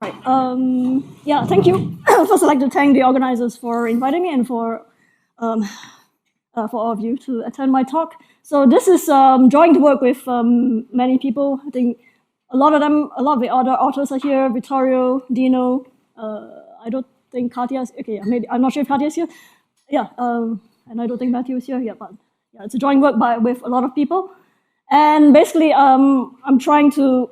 Right. Yeah, thank you. First, I'd like to thank the organizers for inviting me and for all of you to attend my talk. So this is joint work with many people. I think a lot of the other authors are here. Vittorio, Dino. I don't think Katya is, okay, maybe, I'm not sure if Katya is here. Yeah, and I don't think Matthew is here. Yeah, but yeah, it's a joint work with a lot of people. And basically, I'm trying to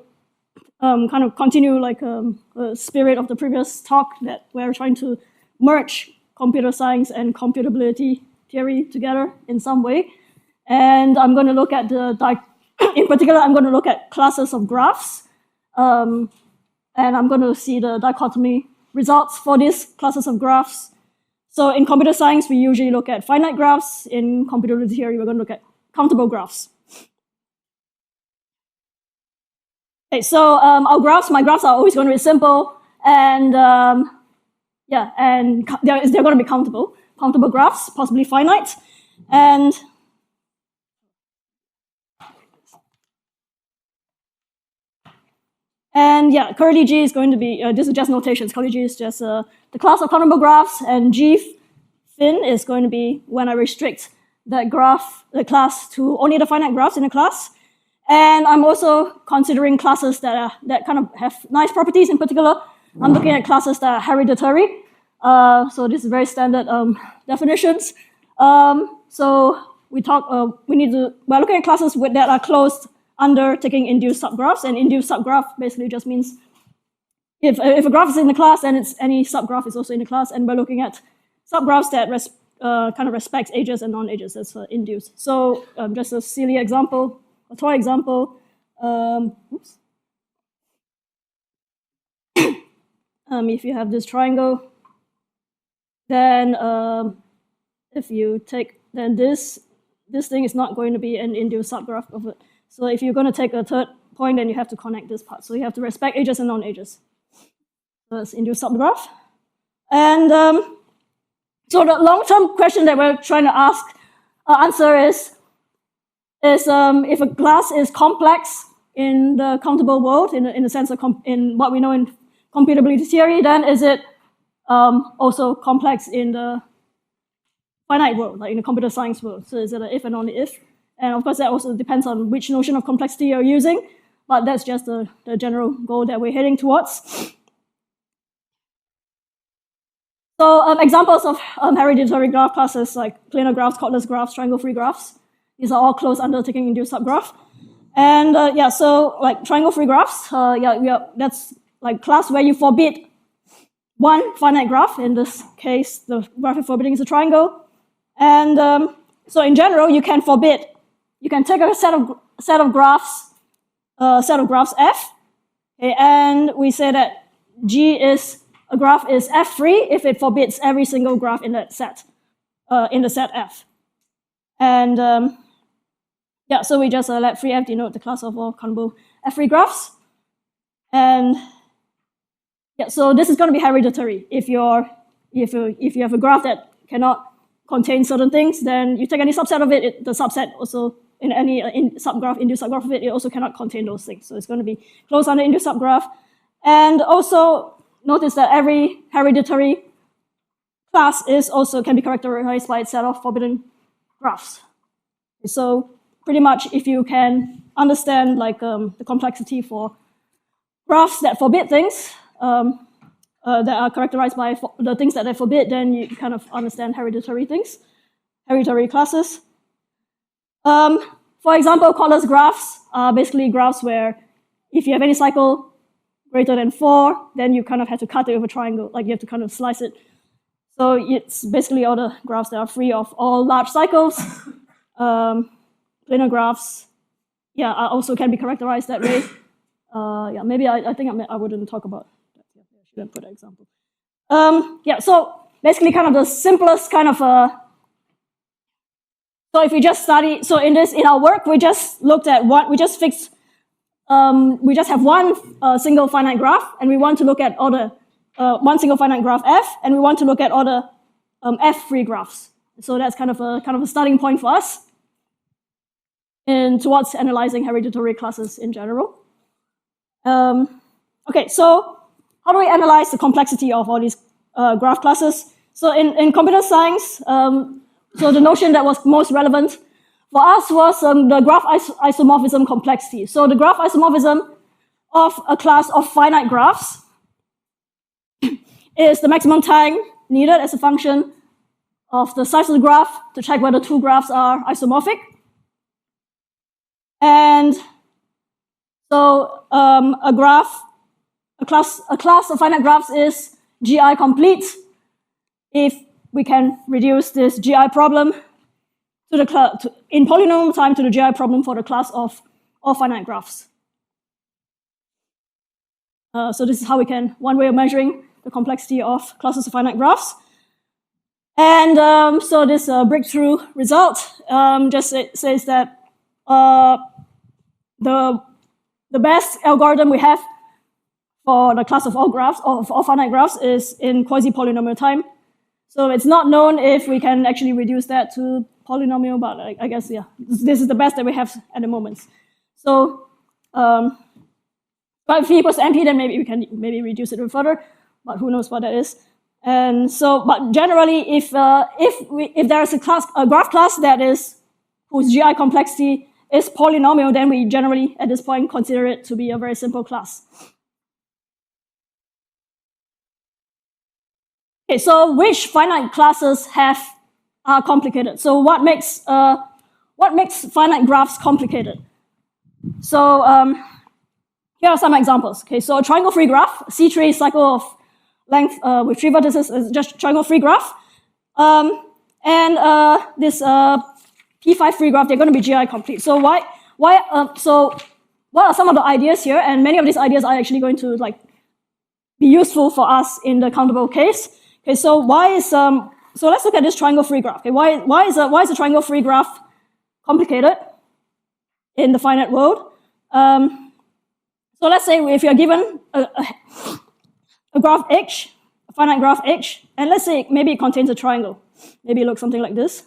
kind of continue like the spirit of the previous talk, that we're trying to merge computer science and computability theory together in some way. And I'm going to look at in particular, I'm going to look at classes of graphs. And I'm going to see the dichotomy results for these classes of graphs. So in computer science, we usually look at finite graphs. In computability theory, we're going to look at countable graphs. Okay, so my graphs are always going to be simple, and yeah, and they're going to be countable graphs, possibly finite, and yeah, curly G is going to be, this is just notations. Curly G is just the class of countable graphs, and G fin is going to be when I restrict that graph, the class, to only the finite graphs in a class. And I'm also considering classes that kind of have nice properties. In particular, I'm looking at classes that are hereditary. So this is very standard definitions. So we're looking at classes that are closed under taking induced subgraphs. And induced subgraph basically just means if a graph is in the class, then any subgraph is also in the class. And we're looking at subgraphs that kind of respect ages and non-ages. That's induced. So just a silly example. A toy example, if you have this triangle, then if you take, then this thing is not going to be an induced subgraph of it. So if you're going to take a third point, then you have to connect this part. So you have to respect ages and non-ages. So that's induced subgraph. And so the long-term question that we're trying to answer is if a class is complex in the countable world, in the sense of in what we know in computability theory, then is it also complex in the finite world, like in the computer science world? So is it an if and only if? And of course, that also depends on which notion of complexity you're using, but that's just the general goal that we're heading towards. So examples of hereditary graph classes like planar graphs, chordless graphs, triangle-free graphs. These are all closed under taking induced subgraph. And yeah, so like triangle-free graphs, that's like class where you forbid one finite graph. In this case, the graph you're forbidding is a triangle. And so in general, you can take a set of graphs F, okay, and we say that a graph is F-free if it forbids every single graph in that set, in the set F. And yeah, so we just let free F denote the class of all countable F-free graphs. And yeah, so this is going to be hereditary. If you have a graph that cannot contain certain things, then you take any subset of it, the subset also in any induced subgraph of it, it also cannot contain those things. So it's going to be closed under induced subgraph. And also notice that every hereditary class can be characterized by its set of forbidden graphs. So pretty much, if you can understand like the complexity for graphs that forbid things, that are characterized by the things that they forbid, then you kind of understand hereditary things, hereditary classes. For example, chordless graphs are basically graphs where if you have any cycle greater than 4, then you kind of have to cut it with a triangle, like you have to kind of slice it. So it's basically all the graphs that are free of all large cycles. Planar graphs, yeah, also can be characterized that way. Yeah, maybe I think I wouldn't talk about that. Yeah, I shouldn't put an example. Yeah, so basically kind of the simplest kind of, so if we just study, so in our work, we just looked at we just have one single finite graph, and we want to look at all the, one single finite graph F, and we want to look at all the F-free graphs. So that's kind of a starting point for us towards analyzing hereditary classes in general. Okay, so how do we analyze the complexity of all these graph classes? So in computer science, so the notion that was most relevant for us was the graph isomorphism complexity. So the graph isomorphism of a class of finite graphs is the maximum time needed as a function of the size of the graph to check whether two graphs are isomorphic. And so a class of finite graphs is GI complete if we can reduce this GI problem to the in polynomial time to the GI problem for the class of all finite graphs. So this is how we can, one way of measuring the complexity of classes of finite graphs. And so this breakthrough result just says that the best algorithm we have for the class of all graphs, of all finite graphs, is in quasi-polynomial time. So it's not known if we can actually reduce that to polynomial, but I guess, yeah, this is the best that we have at the moment. So but if e equals to NP, then maybe we can reduce it further, but who knows what that is. And so, but generally, if there is a graph class that is whose GI complexity is polynomial, then we generally at this point consider it to be a very simple class. Okay, so which finite classes are complicated? So what makes finite graphs complicated? So here are some examples. Okay, so a triangle-free graph, C3 cycle of length with 3 vertices is just triangle-free graph. And this P5 free graph, they're going to be GI complete. So so what are some of the ideas here? And many of these ideas are actually going to be useful for us in the countable case. Okay, so so let's look at this triangle-free graph. Okay, why is a triangle-free graph complicated in the finite world? So let's say if you're given a graph H, a finite graph H, and let's say maybe it contains a triangle. Maybe it looks something like this.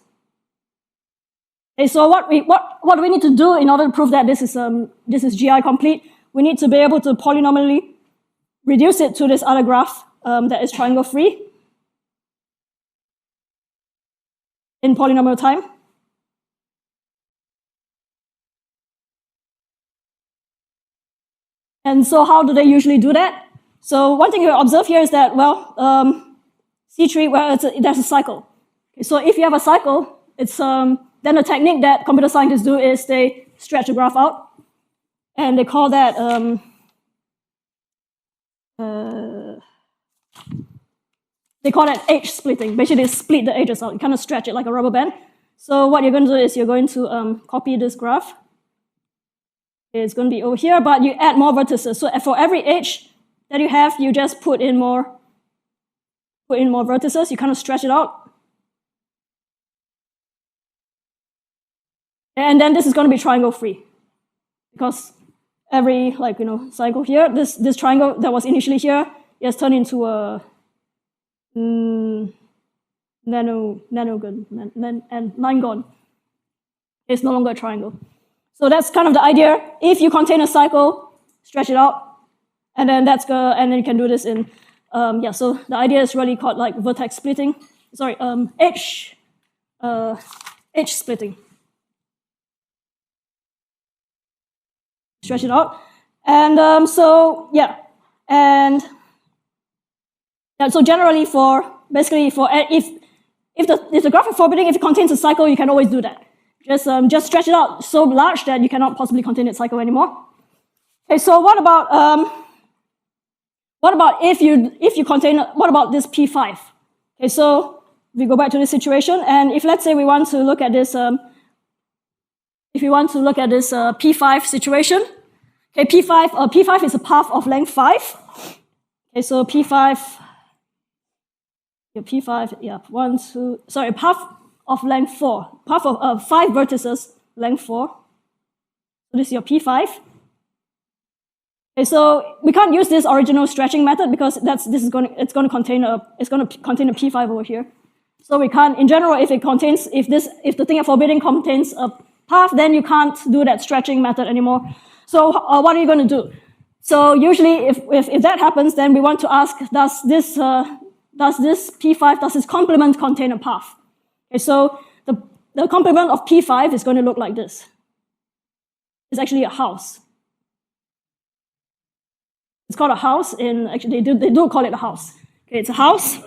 Okay, so what do we need to do in order to prove that this is GI complete? We need to be able to polynomially reduce it to this other graph that is triangle free in polynomial time. And so how do they usually do that? So one thing you observe here is that, well, C3, well, there's a cycle. Okay, so if you have a cycle, it's then the technique that computer scientists do is they stretch the graph out, and they call that edge splitting. Basically, they split the edges out. You kind of stretch it like a rubber band. So what you're going to do is you're going to copy this graph. It's going to be over here, but you add more vertices. So for every edge that you have, you just put in more vertices. You kind of stretch it out. And then this is going to be triangle free, because every cycle here, this triangle that was initially here is turned into a and line gone. It's no longer a triangle. So that's kind of the idea. If you contain a cycle, stretch it out, and then and then you can do this in So the idea is really called vertex splitting. Sorry, edge splitting. Stretch it out, and so generally if the graph is forbidding, if it contains a cycle, you can always do that. Just stretch it out so large that you cannot possibly contain its cycle anymore. Okay, so what about what about this P5? Okay, so we go back to this situation, and if let's say we want to look at this P5 situation, okay, P5 is a path of length 5. Okay, so P5, path of length 4, path of 5 vertices, length 4. So this is your P5. Okay, so we can't use this original stretching method because it's going to contain a P5 over here. So we can't, in general, if the thing of forbidding contains a path, then you can't do that stretching method anymore. So what are you going to do? So usually, if that happens, then we want to ask, does this P5, does its complement contain a path? Okay, so the complement of P5 is going to look like this. It's actually a house. It's called a house. Actually, they do call it a house. Okay, it's a house.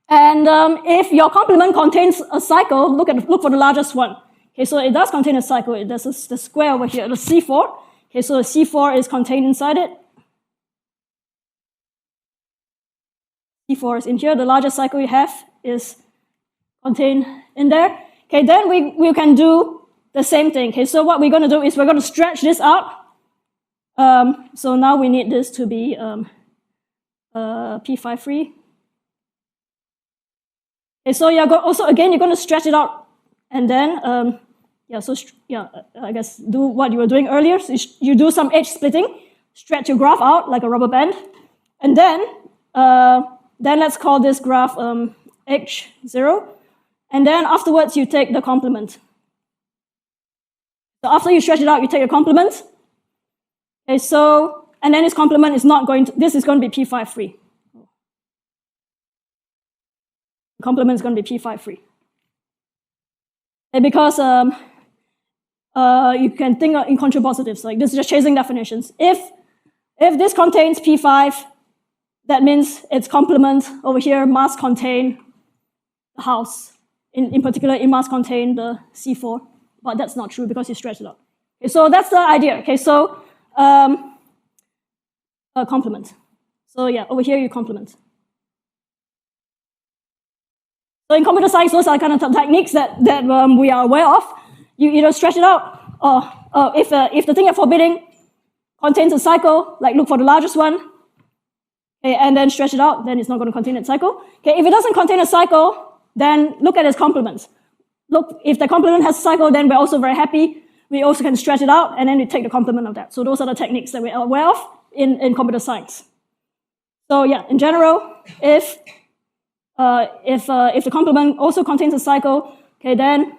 And if your complement contains a cycle, look for the largest one. Okay, so it does contain a cycle. There's the square over here, the C4. Okay, so the C4 is contained inside it. C4 is in here. The largest cycle you have is contained in there. Okay, then we can do the same thing. Okay, so what we're going to do is we're going to stretch this out. So now we need this to be P5 free. Okay, so you're going to stretch it out, and then I guess do what you were doing earlier. So you do some edge splitting, stretch your graph out like a rubber band, and then let's call this graph H0, and then afterwards you take the complement. So after you stretch it out, you take a complement. Okay, so and then its complement is not going to. This is going to be P5 free. Complement is going to be P5 free. And because you can think in contrapositives, like this is just chasing definitions. If this contains P5, that means its complement over here must contain the house. In particular, it must contain the C4, but that's not true because you stretch it out. Okay, so that's the idea. Okay, so complement. So yeah, over here you complement. So in computer science, those are kind of techniques that we are aware of. You either stretch it out, or if the thing you're forbidding contains a cycle, like look for the largest one, okay, and then stretch it out, then it's not going to contain that cycle. Okay, if it doesn't contain a cycle, then look at its complements. Look, if the complement has a cycle, then we're also very happy. We also can stretch it out, and then we take the complement of that. So those are the techniques that we are aware of in computer science. So yeah, in general, if the complement also contains a cycle, okay, then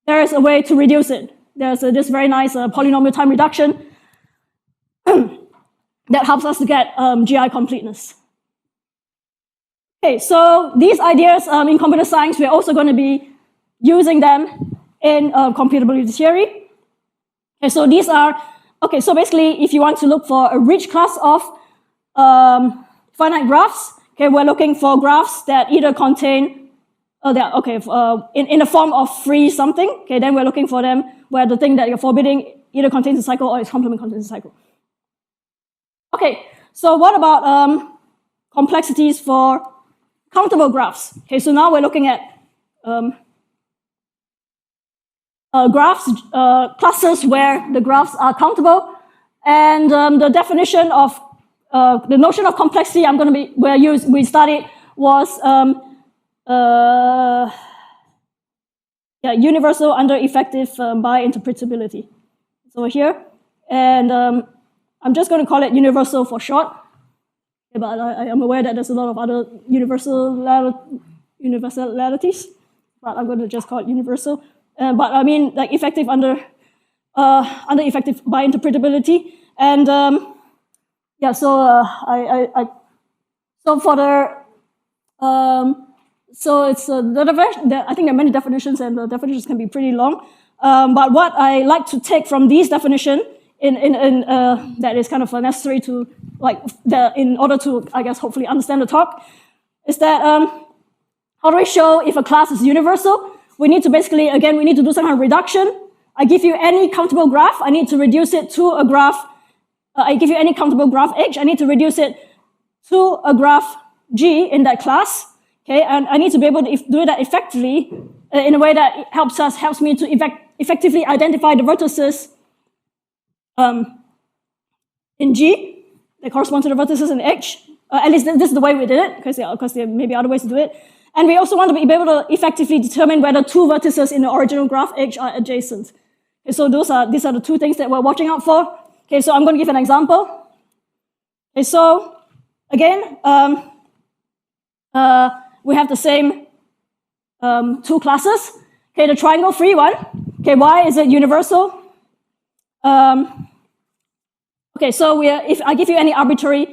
there is a way to reduce it. There's this very nice polynomial time reduction that helps us to get GI completeness. Okay, so these ideas in computer science, we're also going to be using them in computability theory. Okay, so these are, okay, so basically, if you want to look for a rich class of finite graphs, okay, we're looking for graphs that either contain, in the form of free something. Okay, then we're looking for them where the thing that you're forbidding either contains a cycle or its complement contains a cycle. Okay, so what about complexities for countable graphs? Okay, so now we're looking at graphs, classes where the graphs are countable, and the definition of the notion of complexity we studied was universal under effective by interpretability. It's over here, and I'm just going to call it universal for short. Okay, but I am aware that there's a lot of other universalities, but I'm going to just call it universal. But I mean, like effective under effective by interpretability, and so for the so it's I think there are many definitions, and the definitions can be pretty long. But what I like to take from these definitions that is kind of necessary to in order to, I guess, hopefully understand the talk, is that how do we show if a class is universal? We need to basically, again, we need to do some kind of reduction. I give you any countable graph, I need to reduce it to a graph. I give you any countable graph H, I need to reduce it to a graph G in that class. Okay, and I need to be able to do that effectively in a way that helps me to effectively identify the vertices in G that correspond to the vertices in H. At least this is the way we did it, because there may be other ways to do it. And we also want to be able to effectively determine whether two vertices in the original graph H are adjacent. Okay, so these are the two things that we're watching out for. Okay, so I'm going to give an example. Okay, so again, we have the same two classes. Okay, the triangle free one. Okay, why is it universal? Okay, so if I give you any arbitrary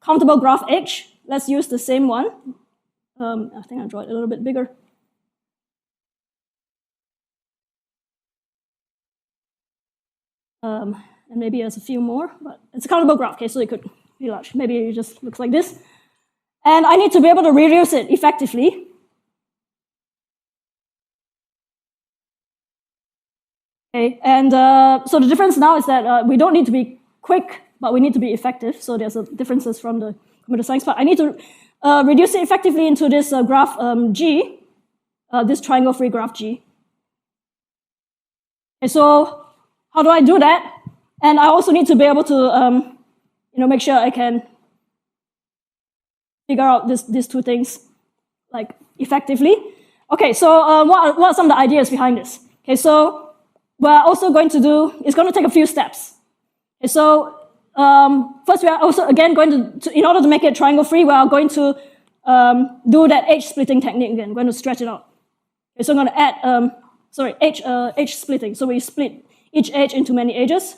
countable graph H, let's use the same one. I think I'll draw it a little bit bigger. And maybe there's a few more, but it's a countable graph, okay, so it could be large. Maybe it just looks like this. And I need to be able to reduce it effectively. Okay, and so the difference now is that we don't need to be quick, but we need to be effective. So there's differences from the computer science part. I need to reduce it effectively into this graph G, this triangle-free graph G. Okay, so how do I do that? And I also need to be able to make sure I can figure out these two things like effectively. Okay, so what are some of the ideas behind this? Okay, so we're also going to do, it's going to take a few steps. Okay, so first we are also again going to in order to make it triangle free, we are going to do that edge splitting technique again. We're going to stretch it out. Okay, so I'm going to add edge splitting. So we split each edge into many edges.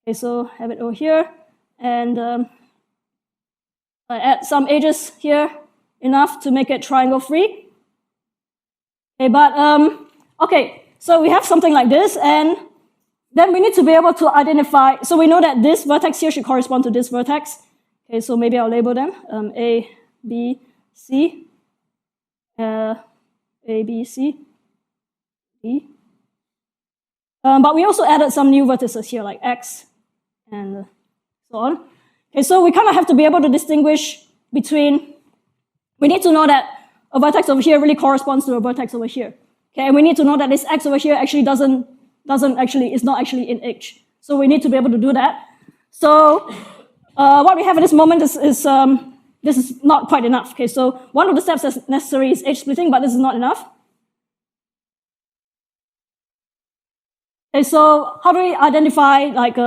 Okay, so have it over here, and I add some edges here, enough to make it triangle free. Okay, but okay, so we have something like this, and then we need to be able to identify. So we know that this vertex here should correspond to this vertex. Okay, so maybe I'll label them A, B, C, A, B, C, D. But we also added some new vertices here, like X and so on. Okay, so we kind of have to be able to distinguish between, we need to know that a vertex over here really corresponds to a vertex over here. Okay, and we need to know that this X over here actually is not actually in H. So we need to be able to do that. So what we have at this moment is this is not quite enough. Okay, so one of the steps that's necessary is edge splitting, but this is not enough. Okay, so how do we identify like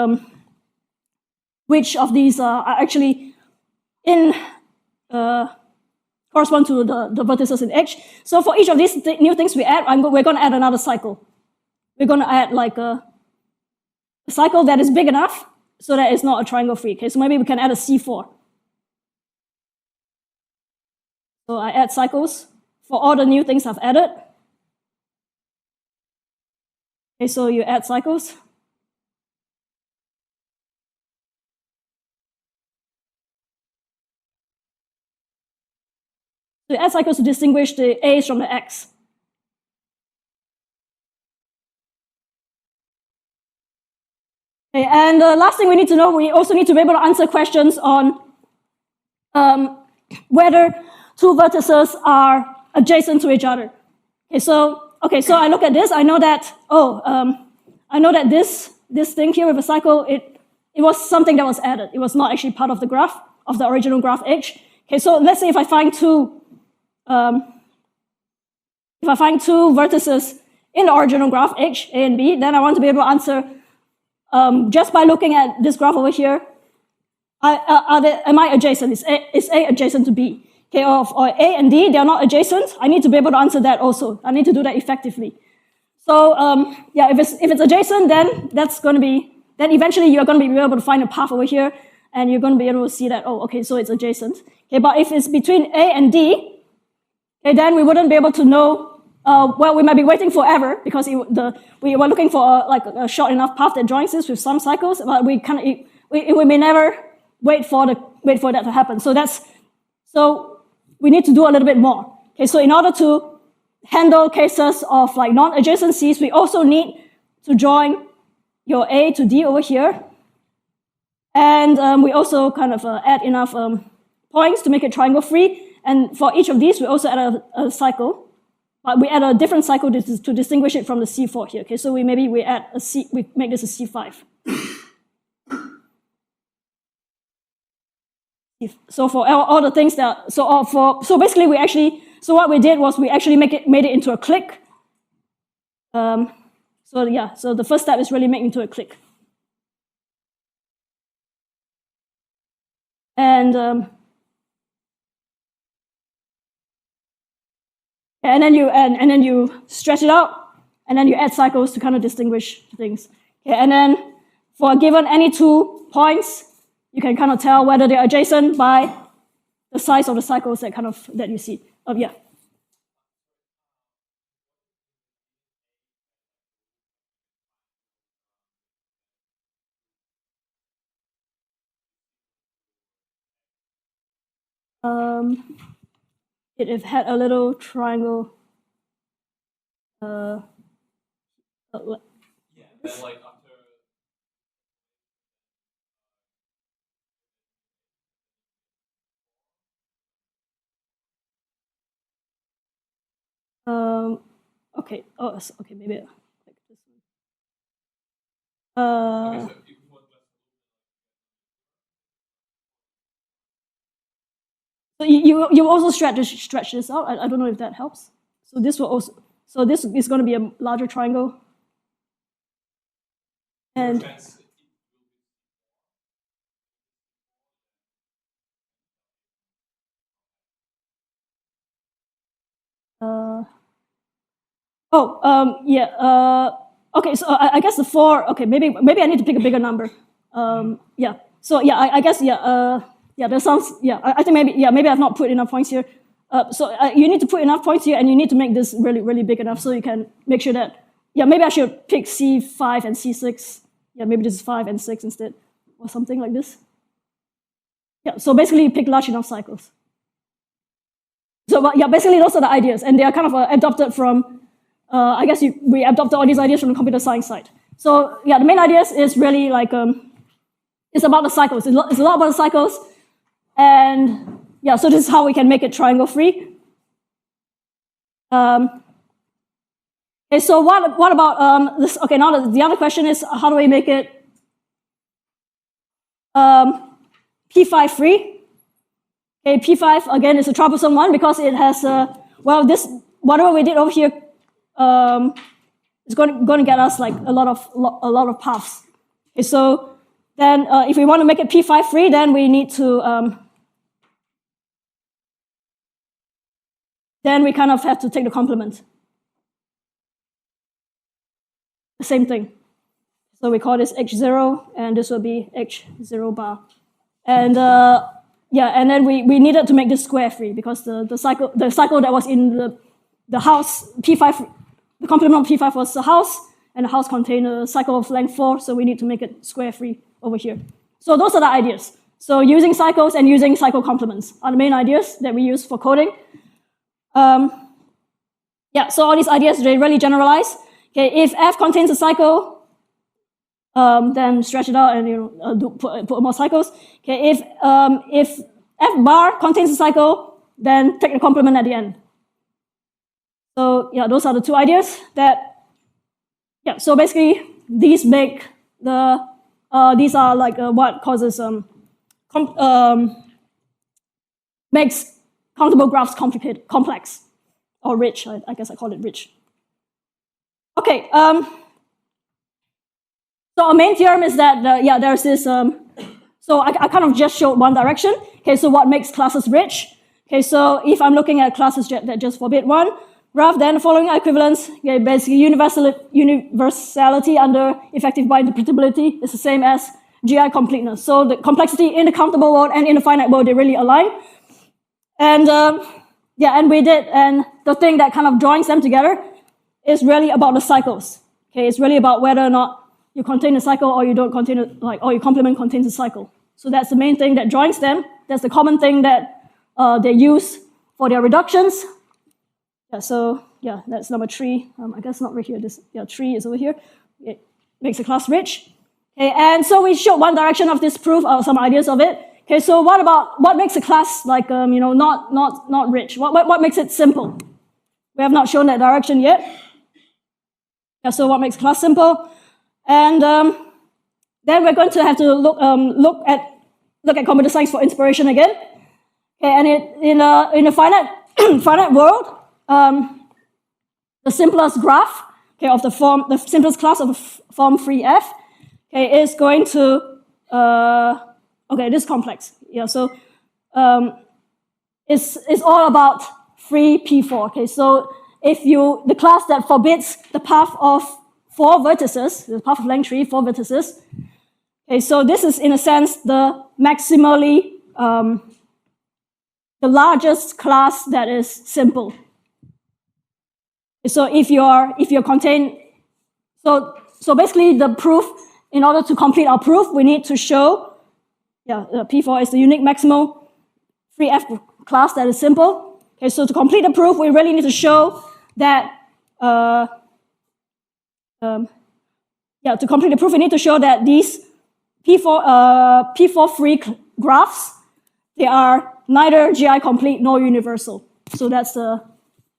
which of these are actually in correspond to the vertices in H? So for each of these new things we add, we're going to add another cycle. We're going to add like a cycle that is big enough so that it's not a triangle free. Okay, so maybe we can add a C4. So I add cycles for all the new things I've added. Okay, so you add cycles. So you add cycles to distinguish the A's from the X. Okay, and the last thing we need to know, we also need to be able to answer questions on whether two vertices are adjacent to each other. Okay, so I look at this. I know that this thing here with a cycle, it was something that was added. It was not actually part of the graph of the original graph H. Okay, so let's say if I find two vertices in the original graph H, A and B, then I want to be able to answer just by looking at this graph over here. Am I adjacent? Is A adjacent to B? Okay, or A and D, they are not adjacent. I need to be able to answer that also. I need to do that effectively. So yeah, if it's adjacent, then then eventually you're going to be able to find a path over here, and you're going to be able to see that, oh, okay, so it's adjacent. Okay, but if it's between A and D, okay, then we wouldn't be able to know. Well, we might be waiting forever because we were looking for a short enough path that joins this with some cycles, but we may never wait for that to happen. So we need to do a little bit more. Okay, so in order to handle cases of like non-adjacencies, we also need to join your A to D over here, and we also kind of add enough points to make it triangle free. And for each of these, we also add a cycle, but we add a different cycle to distinguish it from the C4 here. Okay, so we add a C. We make this a C5. So for all the things that so basically what we did was we actually made it into a click. So yeah, so the first step is really making into a click. And then you stretch it out, and then you add cycles to kind of distinguish things. Okay, and then for given any two points, you can kind of tell whether they're adjacent by the size of the cycles that you see. Yeah. It had a little triangle. Yeah, then like after. Okay. Oh, okay. Maybe like this one. Okay, so if you want So you also stretch this out. I don't know if that helps. So this will also. So this is going to be a larger triangle. And yeah. Okay, so I guess the 4. Okay, maybe I need to pick a bigger number. Yeah. So yeah, I guess yeah. Yeah, that sounds. Yeah, I think maybe I've not put enough points here. So you need to put enough points here, and you need to make this really big enough so you can make sure that. Yeah, maybe I should pick C5 and C6. Yeah, maybe this is 5 and 6 instead, or something like this. Yeah. So basically, pick large enough cycles. So yeah, basically those are the ideas, and they are kind of adopted from. I guess we adopted all these ideas from the computer science side. So yeah, the main ideas is really like it's about the cycles. It's a lot about the cycles, and yeah, so this is how we can make it triangle free. Okay, so what about this? Okay, now the other question is how do we make it P5 free? Okay, P5 again is a troublesome one because it has well, this whatever we did over here. It's going to get us like a lot of paths. Okay, so then if we want to make it P5 free, then we need to then we kind of have to take the complement. The same thing. So we call this H0, and this will be H0 bar. And yeah, and then we needed to make this square free because the cycle that was in the house P5. The complement of P5 was the house, and the house contained a cycle of length 4, so we need to make it square free over here. So those are the ideas. So using cycles and using cycle complements are the main ideas that we use for coding. Yeah, so all these ideas, they really generalize. Okay, if F contains a cycle, then stretch it out and put more cycles. Okay, if F bar contains a cycle, then take the complement at the end. So yeah, those are the two ideas that, yeah, so basically these make the, these are like what causes, makes countable graphs complex, or rich, I guess I call it rich. Okay, so our main theorem is that, yeah, there's this, so I kind of just showed one direction. Okay, so what makes classes rich? Okay, so if I'm looking at classes that just forbid one, graph, then the following equivalence, okay, basically universality under effective by interpretability is the same as GI completeness. So the complexity in the countable world and in the finite world, they really align. And yeah, and we did, and the thing that kind of joins them together is really about the cycles. Okay, it's really about whether or not you contain a cycle or you don't contain it, or your complement contains a cycle. So that's the main thing that joins them. That's the common thing that they use for their reductions. Yeah, so yeah, that's number 3. I guess not right here. This 3 is over here. It makes a class rich. Okay, and so we showed one direction of this proof, some ideas of it. Okay, so what makes a class like not rich? What makes it simple? We have not shown that direction yet. Yeah, so what makes a class simple? And then we're going to have to look at computer science for inspiration again. Okay, and in a finite world. The simplest graph, okay, of the simplest class of form free F, okay, is going to okay, this is complex. Yeah, so it's all about free P4. Okay, so if the class that forbids the path of 4 vertices, the path of length 3, 4 vertices, Okay, so this is in a sense the maximally the largest class that is simple. So if you're contain, so basically the proof, in order to complete our proof, we need to show, P4 is the unique maximal free F class that is simple. Okay, so to complete the proof, we really need to show that, to complete the proof, we need to show that these P4 free graphs, they are neither GI complete nor universal. So that's the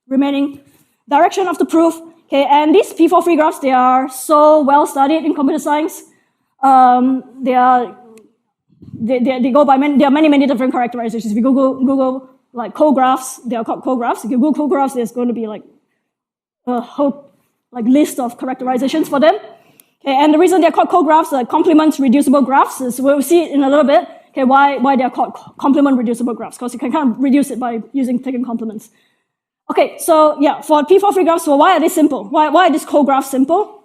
remaining direction of the proof. Okay, and these P4 free graphs, they are so well studied in computer science. They go by there are many different characterizations. If you Google like co-graphs, they are called co-graphs. If you Google co-graphs, there's going to be like a whole list of characterizations for them. Okay, and the reason they're called co-graphs, complement reducible graphs, is we'll see it in a little bit. Okay, why they're called complement reducible graphs? Because you can kind of reduce it by taking complements. Okay, so for P4 free graphs, so why are they simple? Why are these co-graphs simple?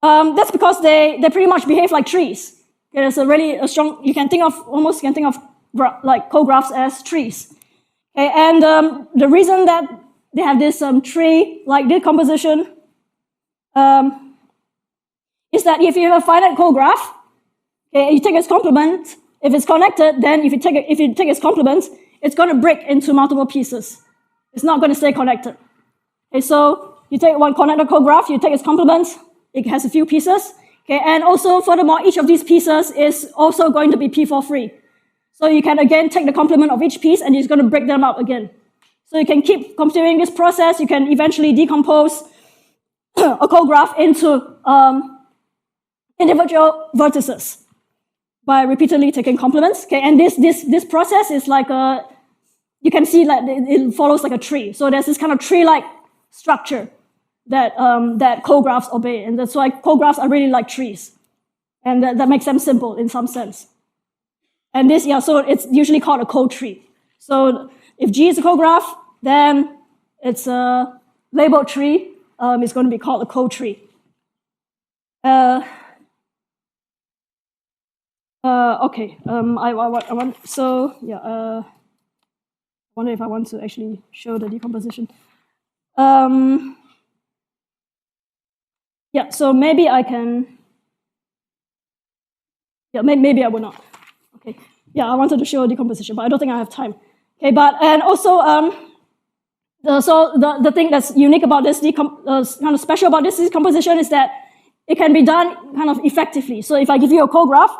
That's because they pretty much behave like trees. Okay, there's a really strong, you can think of like co-graphs as trees. Okay, and the reason that they have this tree-like decomposition is that if you have a finite co-graph, okay, you take its complement, if it's connected, then if you take its complement, it's going to break into multiple pieces. It's not going to stay connected. Okay, so you take one connected co-graph, you take its complement, it has a few pieces. Okay, and also furthermore, each of these pieces is also going to be P4 free. So you can again take the complement of each piece and it's going to break them up again. So you can keep continuing this process. You can eventually decompose a co-graph into individual vertices by repeatedly taking complements. Okay, and this process is like you can see that it follows like a tree. So there's this kind of tree-like structure that that co-graphs obey, and that's why co-graphs are really like trees, and that makes them simple in some sense. And this, so it's usually called a co-tree. So if G is a co-graph, then it's a labeled tree. It's going to be called a co-tree. Okay. I wonder if I want to actually show the decomposition. So maybe I can. Maybe I will not. Okay. I wanted to show a decomposition, but I don't think I have time. Okay, and also the thing that's unique about this kind of special about this decomposition is that it can be done kind of effectively. So if I give you a co-graph,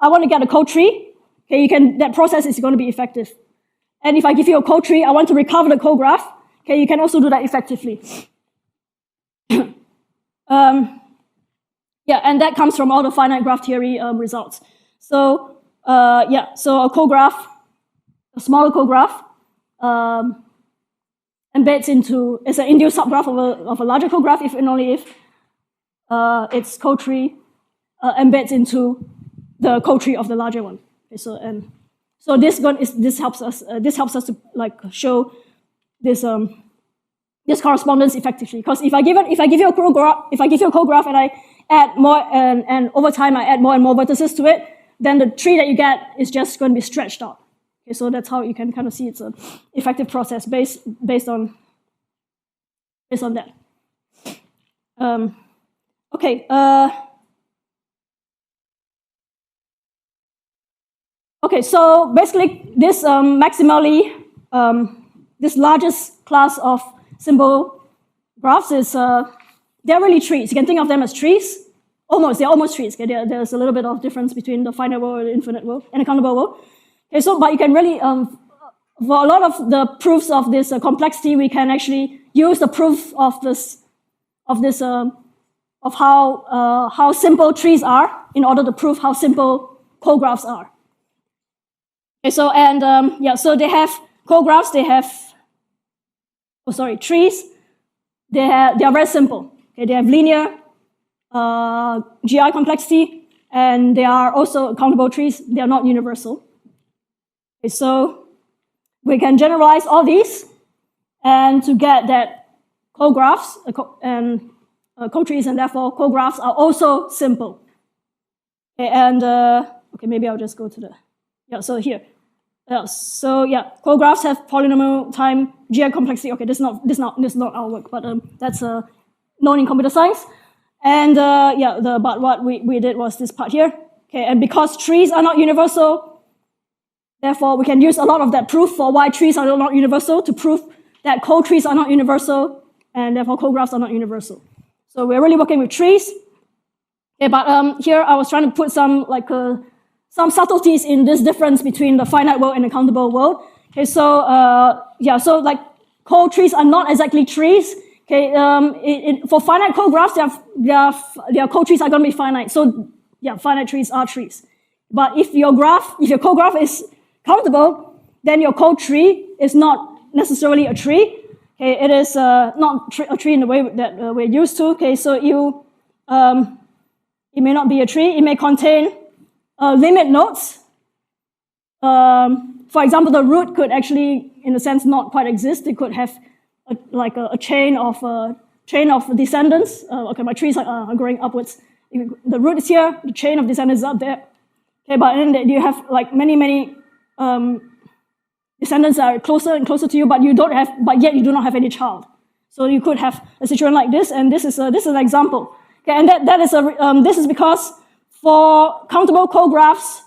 I want to get a co-tree. Okay, that process is going to be effective. And if I give you a co-tree, I want to recover the co-graph. Okay, you can also do that effectively. And that comes from all the finite graph theory results. So so a co-graph, a smaller co-graph, embeds into, it's an induced subgraph of a larger co-graph if and only if its co-tree embeds into the co-tree of the larger one. Okay, so this helps us to like show this this correspondence effectively. Because if I give you a co-graph and I add more and over time I add more and more vertices to it, then the tree that you get is just going to be stretched out. Okay, so that's how you can kind of see it's an effective process based on that. Okay, so basically this maximally, this largest class of simple graphs is, they're really trees. You can think of them as trees. They're almost trees. Okay? There's a little bit of difference between the finite world and the infinite world and the countable world. Okay, so but you can really, for a lot of the proofs of this complexity, we can actually use the proof of how simple trees are in order to prove how simple co-graphs are. Okay, so so they have co-graphs. They have trees. They are very simple. Okay, they have linear GI complexity, and they are also countable trees. They are not universal. Okay, so we can generalize all these, and to get that co-graphs and co-trees, and therefore co-graphs are also simple. Okay, and okay, maybe I'll just go to the, so here. So cographs have polynomial time GI complexity. Okay, this is not our work, but that's known in computer science. And but what we did was this part here. Okay, and because trees are not universal, therefore we can use a lot of that proof for why trees are not universal to prove that co-trees are not universal, and therefore cographs are not universal. So we're really working with trees. Okay, but here I was trying to put some subtleties in this difference between the finite world and the countable world. Okay, so so like co-trees are not exactly trees. Okay, for finite cographs, their co-trees are going to be finite. So finite trees are trees. But if your co-graph is countable, then your co-tree is not necessarily a tree. Okay, it is not a tree in the way that we're used to. Okay, so it may not be a tree. It may contain limit nodes. For example, the root could actually, in a sense, not quite exist. It could have a chain of descendants. Okay, my trees are growing upwards. The root is here. The chain of descendants is up there. Okay, but then you have many descendants that are closer and closer to you, but yet you do not have any child. So you could have a situation like this, and this is an example. Okay, and this is because for countable cographs,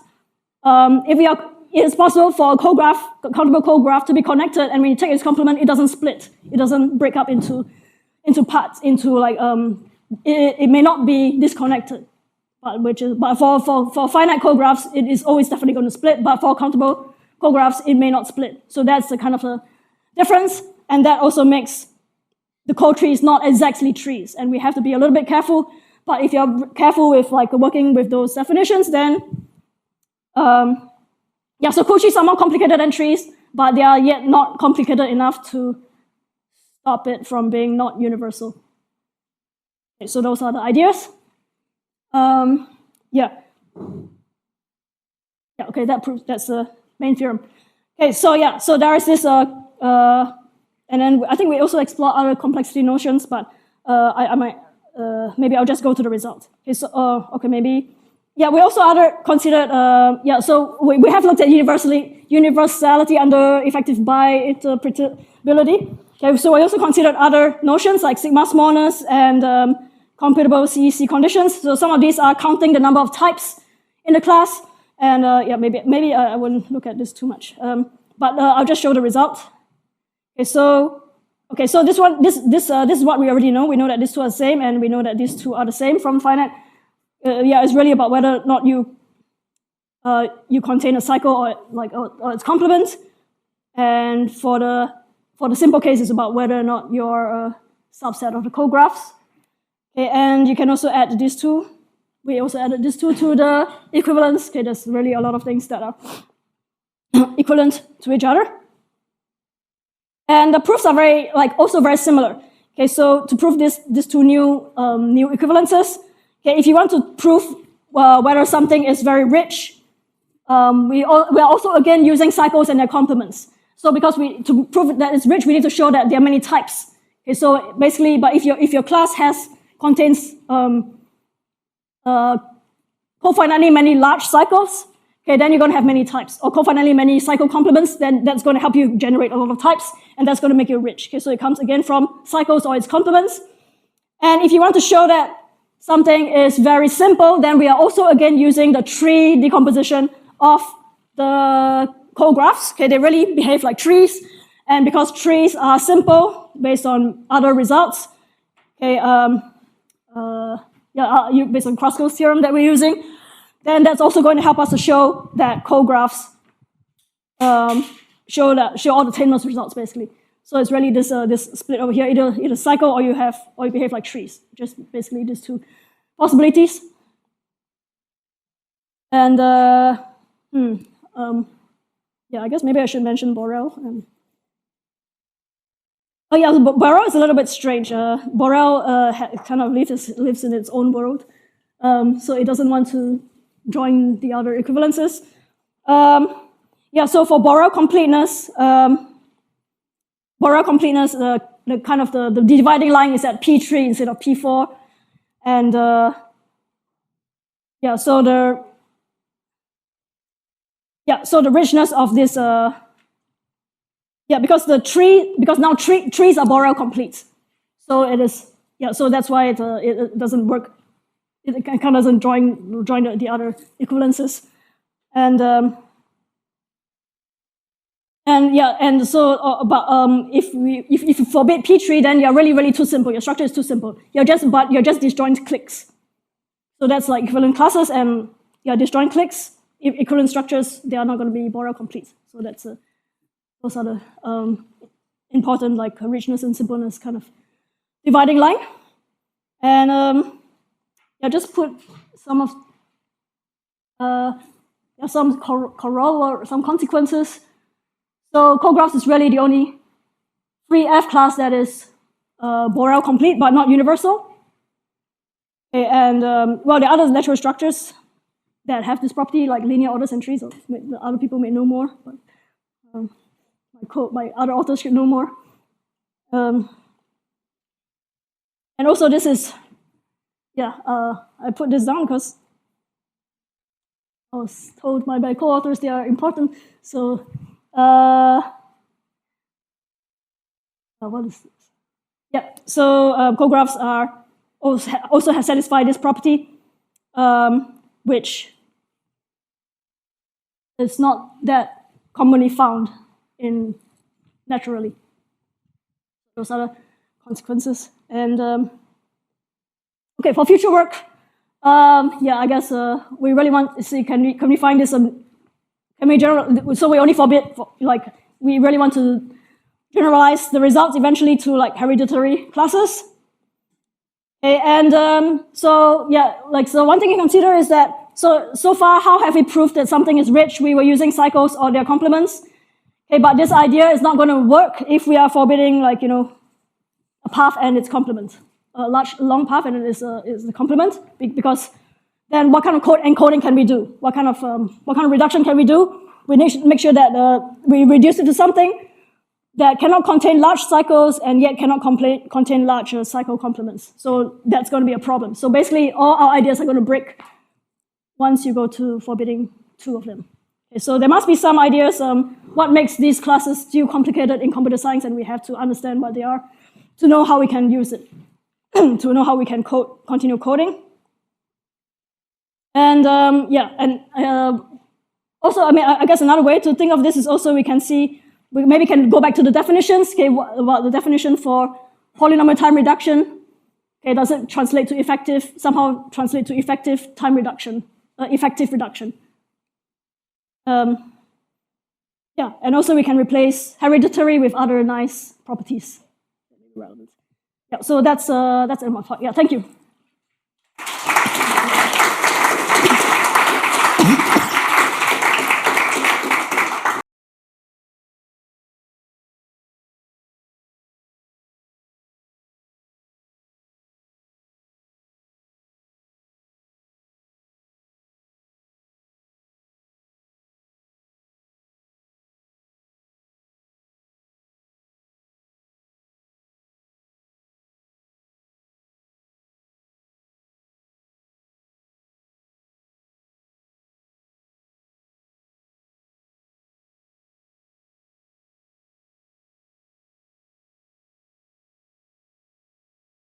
it is possible for a countable cograph to be connected, and when you take its complement, it doesn't split. It doesn't break up into parts. It may not be disconnected, but for finite cographs, it is always definitely going to split. But for countable cographs, it may not split. So that's the kind of a difference, and that also makes the co-trees not exactly trees, and we have to be a little bit careful. But if you're careful with working with those definitions, then so co-trees are more complicated than trees, but they are yet not complicated enough to stop it from being not universal. Okay, so those are the ideas. Okay, that's the main theorem. Okay, so there is this, and then I think we also explore other complexity notions, but I might, maybe I'll just go to the result. Okay, so, okay, maybe, we also considered, so we have looked at universality under effective bi-interpretability. Okay, so we also considered other notions like sigma smallness and computable CEC conditions. So some of these are counting the number of types in the class, and maybe I wouldn't look at this too much, but I'll just show the result. Okay, so this is what we already know. We know that these two are the same, and we know that these two are the same from finite. It's really about whether or not you contain a cycle or its complement, and for the simple case, it's about whether or not you're a subset of the cographs. Okay, and you can also add these two. We also added these two to the equivalence. Okay, there's really a lot of things that are equivalent to each other. And the proofs are also very similar. Okay, so to prove these two new equivalences, okay, if you want to prove whether something is very rich, we are also again using cycles and their complements. So because to prove that it's rich, we need to show that there are many types. Okay, so basically, but if your class contains cofinitely many large cycles, okay, then you're going to have many types. Or cofinitely many cycle complements, then that's going to help you generate a lot of types, and that's going to make you rich. Okay, so it comes again from cycles or its complements. And if you want to show that something is very simple, then we are also again using the tree decomposition of the cographs. Okay, they really behave like trees, and because trees are simple based on other results, okay, based on Kruskal's theorem that we're using, then that's also going to help us to show that cographs show all the tameness results basically. So it's really this split over here, either cycle or you behave like trees. Just basically these two possibilities. And I guess maybe I should mention Borel. Borel is a little bit strange. Borel kind of lives in its own world, so it doesn't want to join the other equivalences. So for Borel completeness, the kind of the dividing line is at P3 instead of P4, and yeah, so the richness of this because now trees are Borel complete, so it is so that's why it doesn't work. It kind of doesn't join the other equivalences, and so if you forbid P tree, then you're really too simple. Your structure is too simple. You're just disjoint cliques. So that's like equivalent classes, and disjoint cliques. If equivalent structures, they are not going to be Borel complete. So that's those are the important like richness and simpleness kind of dividing line. And just put some of some corollary or some consequences. So cographs is really the only free F class that is Borel complete but not universal. Okay, and well, the other natural structures that have this property, like linear orders and trees, other people may know more, but my other authors should know more. And also, this is I put this down because I was told by my co-authors they are important. So what is this? Yeah, so cographs are also have satisfied this property, which is not that commonly found in naturally. Those are the consequences. And okay, for future work, I guess we really want to see can we find this can we so we only forbid we really want to generalize the results eventually to like hereditary classes. Okay, and so one thing to consider is that so far how have we proved that something is rich? We were using cycles or their complements. Okay, but this idea is not going to work if we are forbidding a path and its complement. A long path and it is the complement, because then what kind of code encoding can we do? What kind of reduction can we do? We need to make sure that we reduce it to something that cannot contain large cycles and yet cannot contain large cycle complements. So that's going to be a problem. So basically, all our ideas are going to break once you go to forbidding two of them. Okay, so there must be some ideas what makes these classes still complicated in computer science, and we have to understand what they are to know how we can use it, to know how we can continue coding. And also, I guess another way to think of this is also we maybe can go back to the definitions. Okay, about the definition for polynomial time reduction. Okay, does it translate to somehow translate to effective time reduction, effective reduction? And also we can replace hereditary with other nice properties. Yeah, so that's my part. Yeah, thank you.